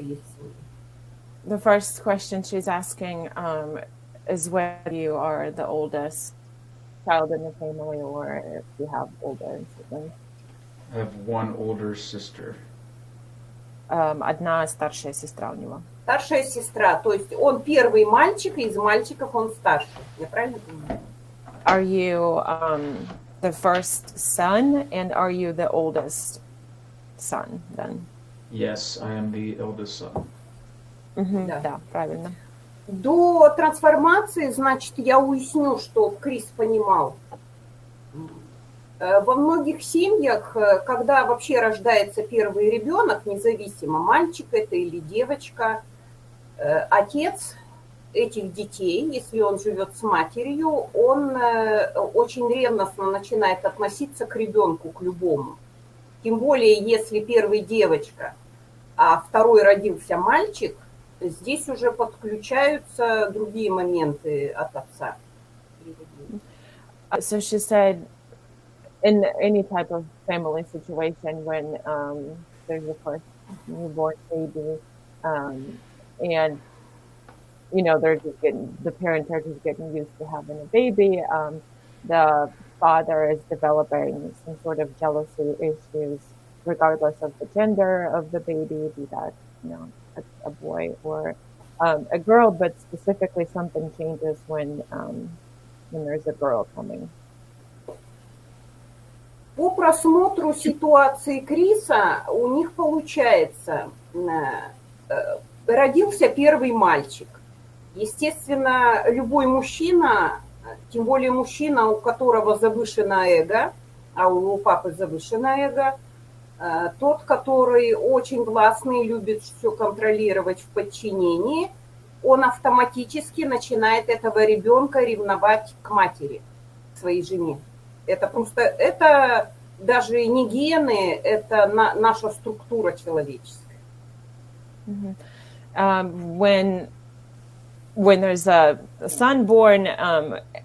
старший из семьи. The first question she's asking is whether you are the oldest child in the family or if you have older siblings. I have one older sister. Одна старшая сестра у него. Старшая сестра, то есть он первый мальчик, и из мальчиков он старший. Я правильно понимаю? Are you the first son and are you the oldest son then? Yes, I am the eldest son. Да. Да, правильно. До трансформации, значит, я уясню, что Крис понимал. Во многих семьях, когда вообще рождается первый ребенок, независимо, мальчик это или девочка, отец этих детей, если он живет с матерью, он очень ревностно начинает относиться к ребенку, к любому. Тем более, если первый девочка, а второй родился мальчик, здесь уже подключаются другие моменты от отца. So she said in any type of family situation when there's a first newborn baby and they're just the parents are just getting used to having a baby, the father is developing some sort of jealousy issues regardless of the gender of the baby, be that a boy or a girl, but specifically something changes when there's a girl coming. По просмотру ситуации Криса у них получается, родился первый мальчик. Естественно, любой мужчина, тем более мужчина, у которого завышено эго, а у папы завышено эго, тот, который очень властный, любит все контролировать в подчинении, он автоматически начинает этого ребенка ревновать к матери, к своей жене. Это просто, это даже не гены, это наша структура человеческая. When there's a son born,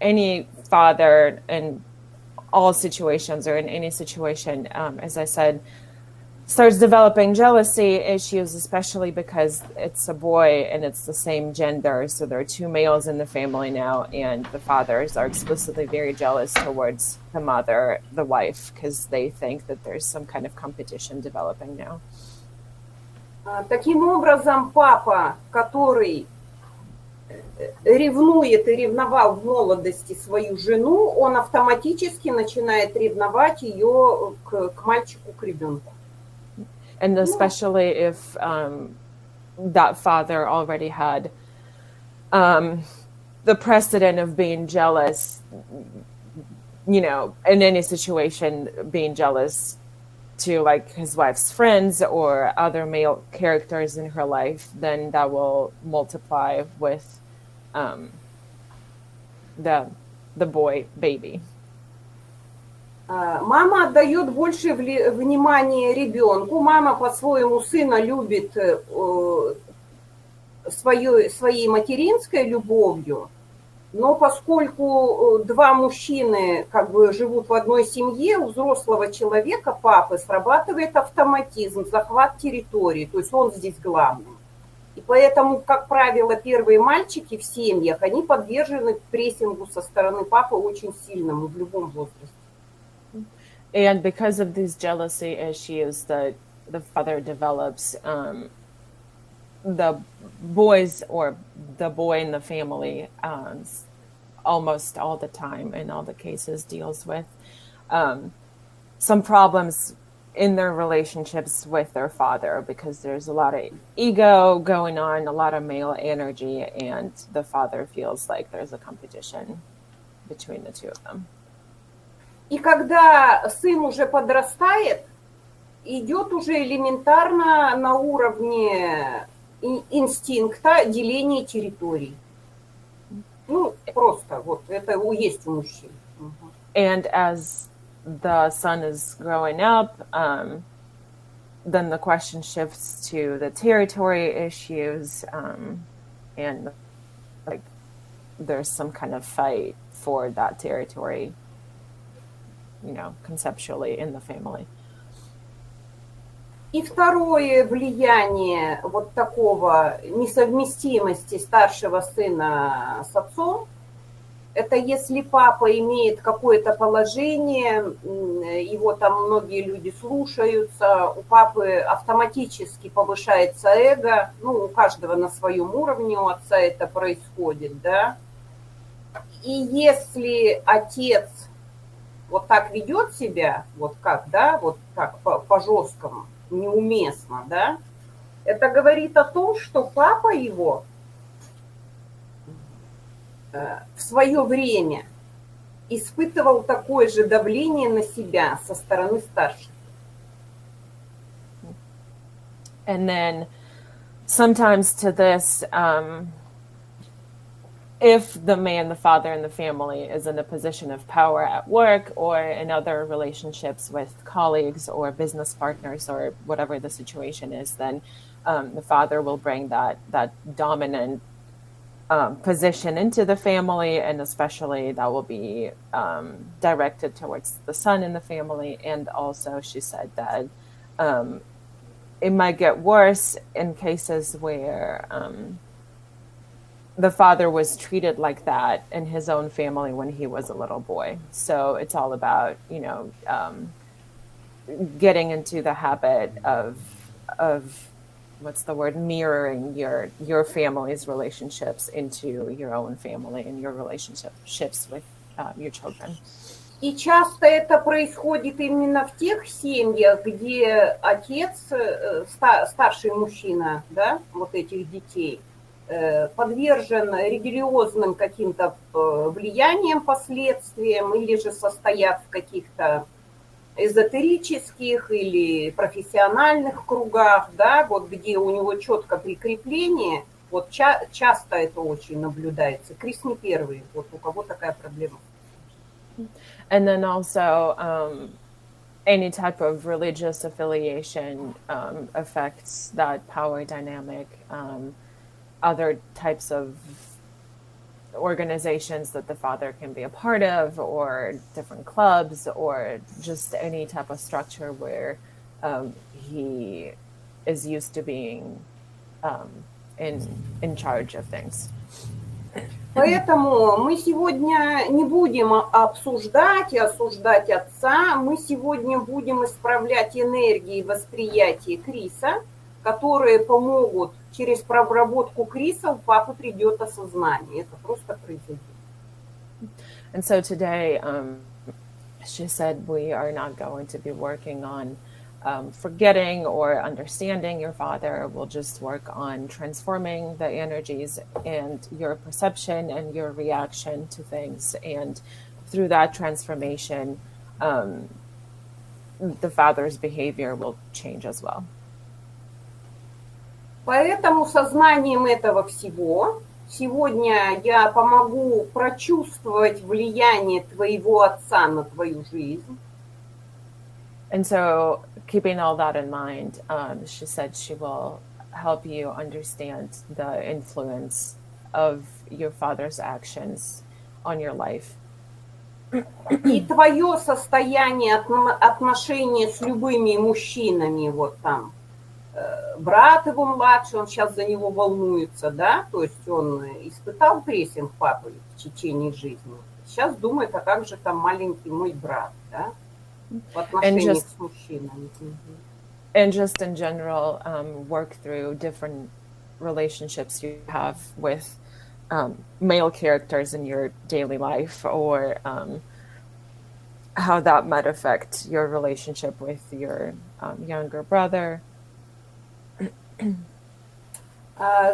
any father in all situations or in any situation, as I said, starts developing jealousy issues, especially because it's a boy and it's the same gender. So there are two males in the family now, and the fathers are explicitly very jealous towards the mother, the wife, because they think that there's some kind of competition developing now. Таким образом, папа, который ревнует и ревновал в молодости свою жену, он автоматически начинает ревновать ее к мальчику, к ребенку. And especially if that father already had the precedent of being jealous, in any situation, being jealous to like his wife's friends or other male characters in her life, then that will multiply with the boy baby. Мама отдает больше внимания ребенку. Мама по-своему сына любит своей материнской любовью, но поскольку два мужчины как бы живут в одной семье, у взрослого человека, папы, срабатывает автоматизм, захват территории, то есть он здесь главный. И поэтому, как правило, первые мальчики в семьях, они подвержены прессингу со стороны папы очень сильному в любом возрасте. And because of these jealousy issues that the father develops, the boys or the boy in the family almost all the time in all the cases deals with some problems in their relationships with their father because there's a lot of ego going on, a lot of male energy, and the father feels like there's a competition between the two of them. И когда сын уже подрастает, идет уже элементарно на уровне инстинкта деления территорий. Ну, просто вот это есть у мужчин. And as the son is growing up, then the question shifts to the territory issues, and like there's some kind of fight for that territory, conceptually in the family. И второе влияние вот такого несовместимости старшего сына с отцом, это если папа имеет какое-то положение, его там многие люди слушаются, у папы автоматически повышается эго, ну, у каждого на своем уровне, у отца это происходит, да. И если отец вот так ведет себя, вот как, да, вот так по-жесткому, неуместно, да, это говорит о том, что папа его в свое время испытывал такое же давление на себя со стороны старших. And then sometimes to this, if the man, the father in the family is in a position of power at work or in other relationships with colleagues or business partners or whatever the situation is, then the father will bring that dominant position into the family, and especially that will be directed towards the son in the family. And also she said that it might get worse in cases where the father was treated like that in his own family when he was a little boy. So it's all about, getting into the habit of what's the word, mirroring your family's relationships into your own family and your relationships with your children. И часто это происходит именно в тех семьях, где отец, старший мужчина, да, вот этих детей, подвержен религиозным каким-то влияниям, последствиям, или же состоят в каких-то эзотерических или профессиональных кругах, да, вот где у него четко прикрепление, вот часто это очень наблюдается. Крис не первый, вот у кого такая проблема. And then also any type of religious affiliation affects that power dynamic. Other types of organizations that the father can be a part of, or different clubs, or just any type of structure where he is used to being in charge of things. Поэтому мы сегодня не будем обсуждать и осуждать отца, мы сегодня будем исправлять энергии восприятия Криса, которые помогут через проработку Криса у папы придет осознание. Это просто произойдет. And so today, she said, we are not going to be working on forgetting or understanding your father. We'll just work on transforming the energies and your perception and your reaction to things. And through that transformation, the father's behavior will change as well. Поэтому сознанием этого всего сегодня я помогу прочувствовать влияние твоего отца на твою жизнь. And so, keeping all that in mind, she said she will help you understand the influence of your father's actions on your life. И твое состояние отношения с любыми мужчинами, вот там, брат его младший, он сейчас за него волнуется, да, то есть он испытал прессинг папы в течение жизни. Сейчас думает, а как же там маленький мой брат, да, в отношениях с мужчинами. And just in general, work through different relationships you have with male characters in your daily life, or how that might affect your relationship with your younger brother.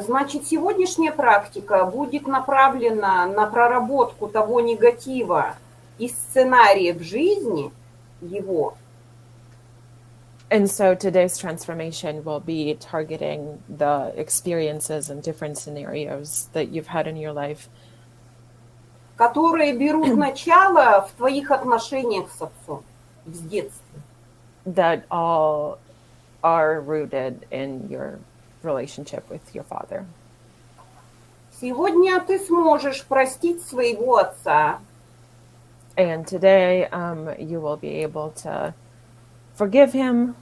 Значит, сегодняшняя практика будет направлена на проработку того негатива и сценариев жизни его. And so today's transformation will be targeting the experiences and different scenarios that you've had in your life, которые берут начало в твоих отношениях с отцом, с детства. that all are rooted in your relationship with your father. Сегодня ты сможешь простить своего отца. And today, you will be able to forgive him.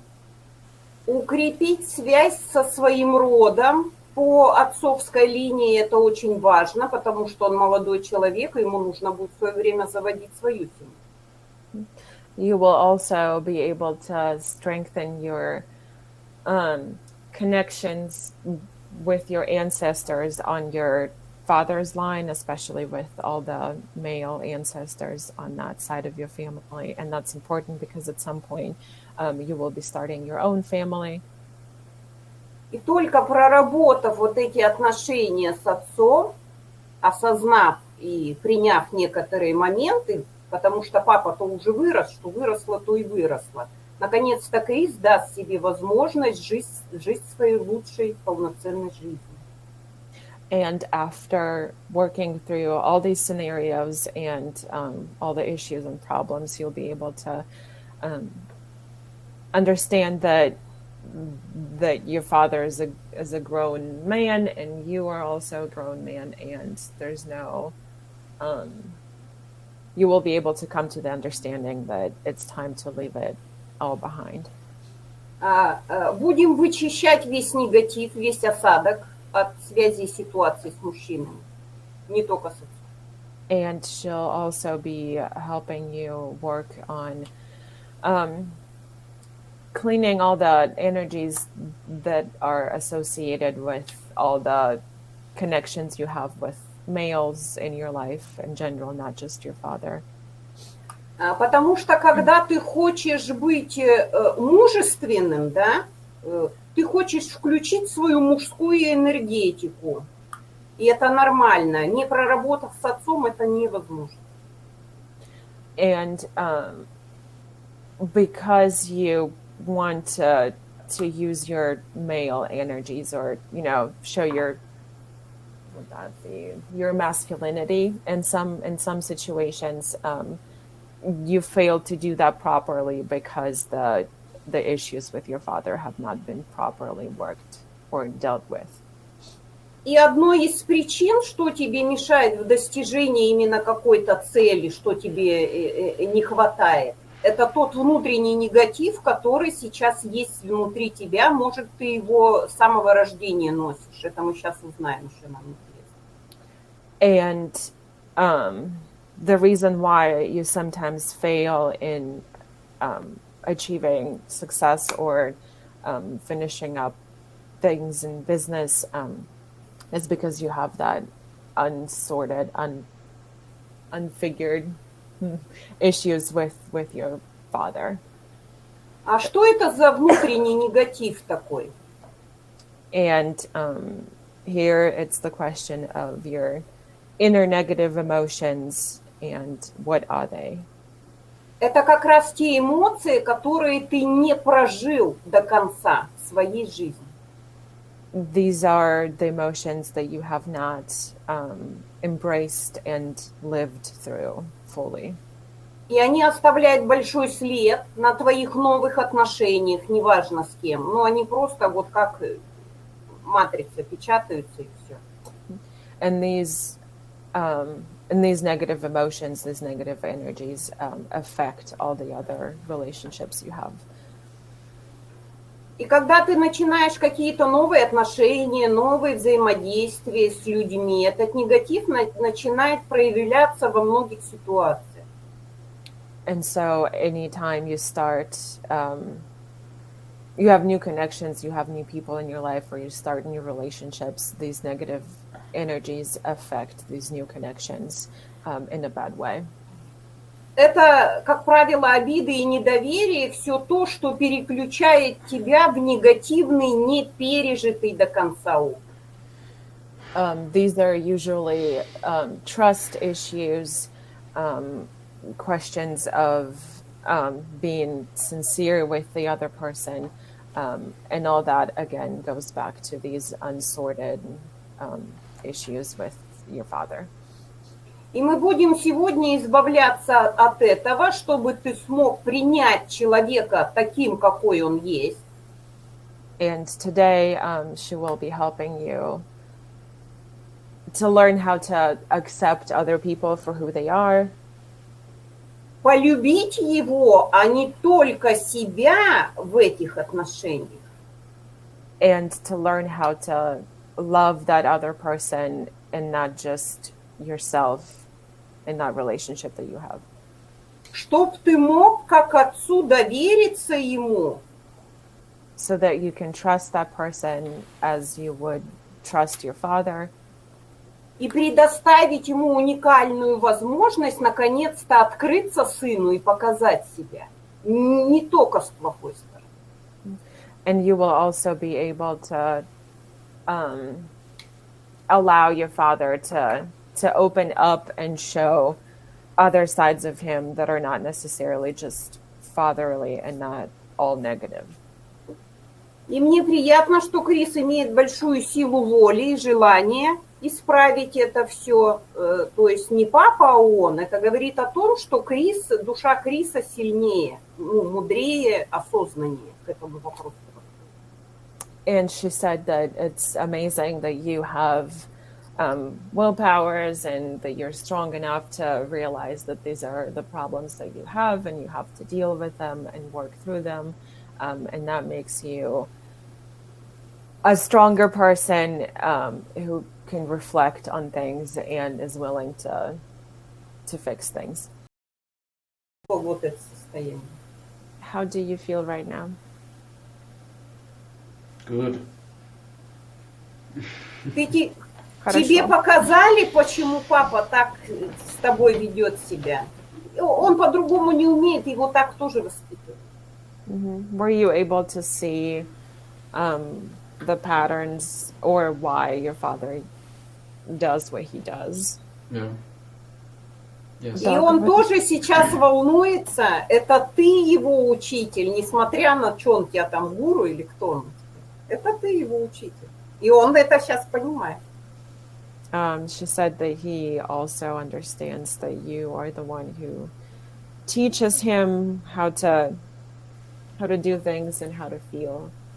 Укрепить связь со своим родом по отцовской линии это очень важно, потому что он молодой человек, и ему нужно будет в свое время заводить свою семью. You will also be able to strengthen your connections with your ancestors on your father's line, especially with all the male ancestors on that side of your family. And that's important because at some point you will be starting your own family. И только проработав вот эти отношения с отцом, осознав и приняв некоторые моменты, потому что папа-то уже вырос, что выросло, то и выросло, наконец-то Крис даст себе возможность жить своей лучшей полноценной жизнью. And after working through all these scenarios and all the issues and problems, you'll be able to understand that your father is a grown man, and you are also a grown man, and there's no. You will be able to come to the understanding that it's time to leave it all behind. Будем вычищать весь негатив, весь осадок от связи и ситуации с мужчинами, не только с отцом. And she'll also be helping you work on cleaning all the energies that are associated with all the connections you have with males in your life in general, not just your father. Потому что когда ты хочешь быть мужественным, да, ты хочешь включить свою мужскую энергетику. И это нормально. Не проработав с отцом, это невозможно. And because you want to use your male energies, or show your masculinity in some situations, you fail to do that properly because the issues with your father have not been properly worked or dealt with. И одной из причин, что тебе мешает в достижении именно какой-то цели, что тебе не хватает, это тот внутренний негатив, который сейчас есть внутри тебя. Может, ты его с самого рождения носишь. Это мы сейчас узнаем, что нам интересно. And the reason why you sometimes fail in achieving success or finishing up things in business is because you have that unsorted, unfigured issues with your father. А что это за внутренний негатив такой? And here it's the question of your inner negative emotions, and what are they? Это как раз те эмоции, которые ты не прожил до конца своей жизни. These are the emotions that you have not embraced and lived through fully. И они оставляют большой след на твоих новых отношениях, неважно с кем. Но они просто вот как матрица печатаются и все. And these negative emotions, these negative energies affect all the other relationships you have. И когда ты начинаешь какие-то новые отношения, новые взаимодействия с людьми, этот негатив начинает проявляться во многих ситуациях. And so anytime you start, you have new connections, you have new people in your life, or you start new relationships, these negative energies affect these new connections in a bad way. Это, как правило, обиды и недоверие, все то, что переключает тебя в негативный, непережитый до конца опыт. These are usually trust issues, questions of being sincere with the other person, and all that, again, goes back to these unsorted issues with your father. И мы будем сегодня избавляться от этого, чтобы ты смог принять человека таким, какой он есть. And today she will be helping you to learn how to accept other people for who they are. Полюбить его, а не только себя в этих отношениях. and to learn how to love that other person and not just yourself in that relationship that you have. Чтоб ты мог как отцу довериться ему, So that you can trust that person as you would trust your father, и предоставить ему уникальную возможность наконец-то открыться сыну и показать себя. Не только с плохой стороны. and you will also be able to allow your father to open up and show other sides of him that are not necessarily just fatherly and not all negative. И мне приятно, что Крис имеет большую силу воли и желания исправить это все. То есть не папа, а он. Это говорит о том, что Крис, душа Криса сильнее, мудрее, осознаннее к этому вопросу. And she said that it's amazing that you have willpowers and that you're strong enough to realize that these are the problems that you have and you have to deal with them and work through them. And that makes you a stronger person who can reflect on things and is willing to fix things. Вот это состояние. How do you feel right now? Good. Тебе Хорошо. показали, почему папа так с тобой ведет себя? Он по-другому не умеет, его так тоже воспитывают. Were you able to see the patterns or why your father does what he does? Yeah. Yes. И он тоже сейчас волнуется, это ты его учитель, несмотря на что он тебя там, гуру или кто он? Это ты его учитель. И он это сейчас понимает. She said that he also understands that you are the one who teaches him how to do things and how to feel.